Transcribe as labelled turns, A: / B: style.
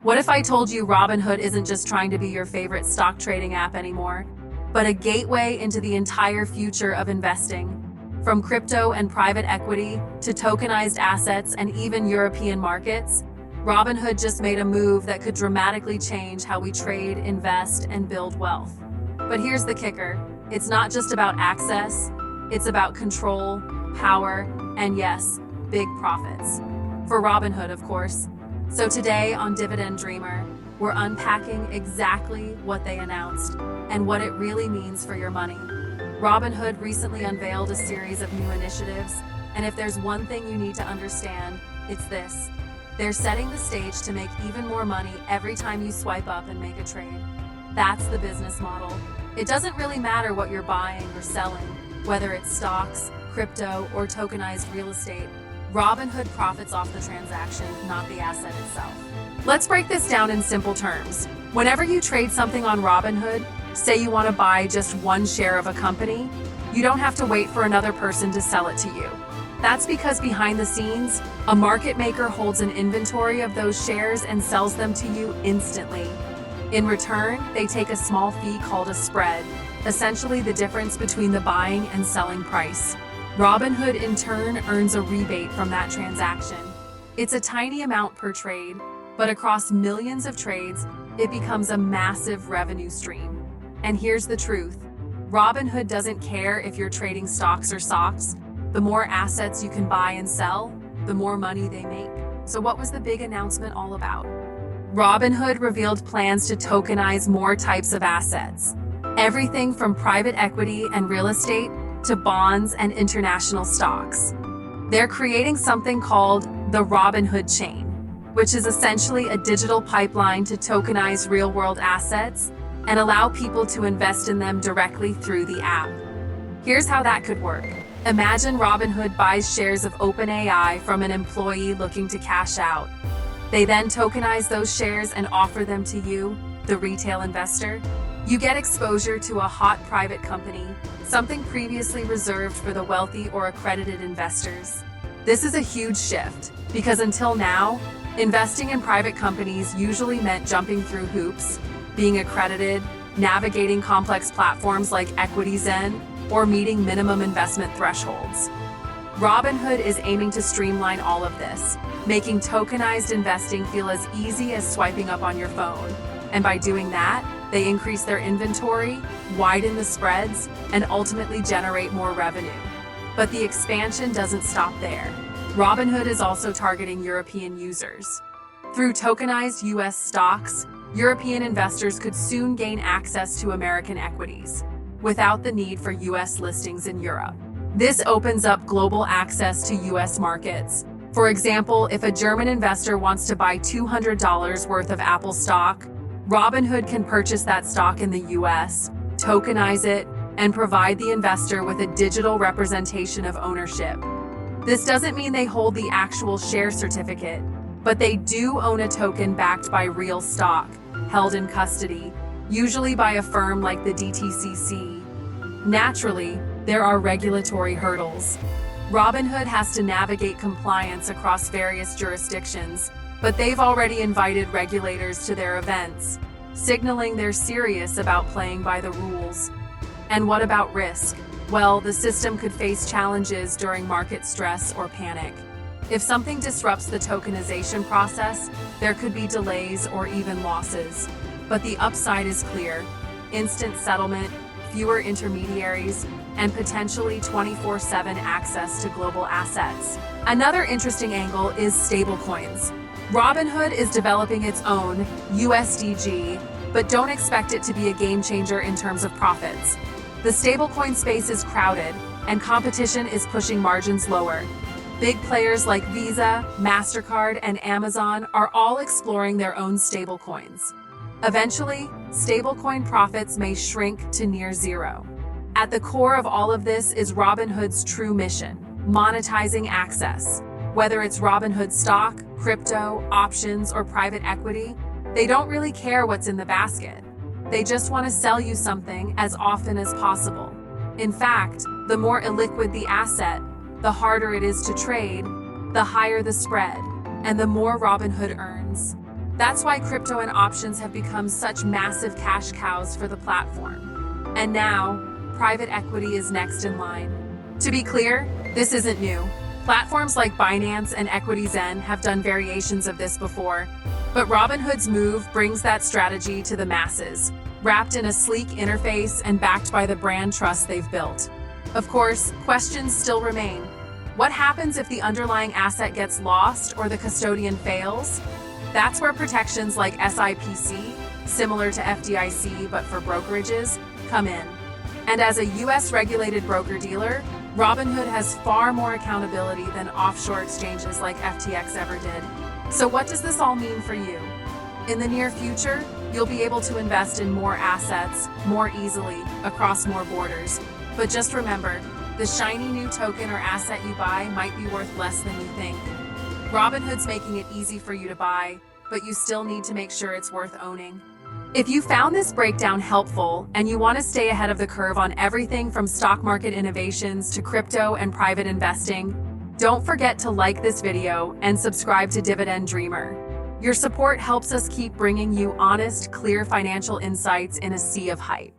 A: What if I told you Robinhood isn't just trying to be your favorite stock trading app anymore, but a gateway into the entire future of investing? From crypto and private equity to tokenized assets and even European markets, Robinhood just made a move that could dramatically change how we trade, invest, and build wealth. But here's the kicker. It's not just about access, it's about control, power, and yes, big profits. For Robinhood, of course. So today on Dividend Dreamer, we're unpacking exactly what they announced and what it really means for your money. Robinhood recently unveiled a series of new initiatives, and if there's one thing you need to understand, it's this. They're setting the stage to make even more money every time you swipe up and make a trade. That's the business model. It doesn't really matter what you're buying or selling, whether it's stocks, crypto, or tokenized real estate. Robinhood profits off the transaction, not the asset itself. Let's break this down in simple terms. Whenever you trade something on Robinhood, say you want to buy just one share of a company, you don't have to wait for another person to sell it to you. That's because behind the scenes, a market maker holds an inventory of those shares and sells them to you instantly. In return, they take a small fee called a spread, essentially the difference between the buying and selling price. Robinhood in turn earns a rebate from that transaction. It's a tiny amount per trade, but across millions of trades, it becomes a massive revenue stream. And here's the truth. Robinhood doesn't care if you're trading stocks or socks. The more assets you can buy and sell, the more money they make. So what was the big announcement all about? Robinhood revealed plans to tokenize more types of assets. Everything from private equity and real estate to bonds and international stocks. They're creating something called the Robinhood Chain, which is essentially a digital pipeline to tokenize real-world assets and allow people to invest in them directly through the app. Here's how that could work. Imagine Robinhood buys shares of OpenAI from an employee looking to cash out. They then tokenize those shares and offer them to you, the retail investor. You get exposure to a hot private company, something previously reserved for the wealthy or accredited investors. This is a huge shift, because until now, investing in private companies usually meant jumping through hoops, being accredited, navigating complex platforms like EquityZen, or meeting minimum investment thresholds. Robinhood is aiming to streamline all of this, making tokenized investing feel as easy as swiping up on your phone. And by doing that, they increase their inventory, widen the spreads, and ultimately generate more revenue. But the expansion doesn't stop there. Robinhood is also targeting European users. Through tokenized US stocks, European investors could soon gain access to American equities, without the need for US listings in Europe. This opens up global access to US markets. For example, if a German investor wants to buy $200 worth of Apple stock, Robinhood can purchase that stock in the US, tokenize it, and provide the investor with a digital representation of ownership. This doesn't mean they hold the actual share certificate, but they do own a token backed by real stock, held in custody, usually by a firm like the DTCC. Naturally, there are regulatory hurdles. Robinhood has to navigate compliance across various jurisdictions, but they've already invited regulators to their events, signaling they're serious about playing by the rules. And what about risk? Well, the system could face challenges during market stress or panic. If something disrupts the tokenization process, there could be delays or even losses. But the upside is clear: instant settlement, fewer intermediaries, and potentially 24/7 access to global assets. Another interesting angle is stablecoins. Robinhood is developing its own USDG, but don't expect it to be a game changer in terms of profits. The stablecoin space is crowded, and competition is pushing margins lower. Big players like Visa, MasterCard, and Amazon are all exploring their own stablecoins. Eventually, stablecoin profits may shrink to near zero. At the core of all of this is Robinhood's true mission: monetizing access. Whether it's Robinhood stock, crypto, options, or private equity, they don't really care what's in the basket. They just want to sell you something as often as possible. In fact, the more illiquid the asset, the harder it is to trade, the higher the spread, and the more Robinhood earns. That's why crypto and options have become such massive cash cows for the platform. And now, private equity is next in line. To be clear, this isn't new. Platforms like Binance and EquityZen have done variations of this before, but Robinhood's move brings that strategy to the masses, wrapped in a sleek interface and backed by the brand trust they've built. Of course, questions still remain. What happens if the underlying asset gets lost or the custodian fails? That's where protections like SIPC, similar to FDIC but for brokerages, come in. And as a US-regulated broker-dealer, Robinhood has far more accountability than offshore exchanges like FTX ever did. So what does this all mean for you? In the near future, you'll be able to invest in more assets more easily across more borders. But just remember, the shiny new token or asset you buy might be worth less than you think. Robinhood's making it easy for you to buy, but you still need to make sure it's worth owning. If you found this breakdown helpful and you want to stay ahead of the curve on everything from stock market innovations to crypto and private investing, don't forget to like this video and subscribe to Dividend Dreamer. Your support helps us keep bringing you honest, clear financial insights in a sea of hype.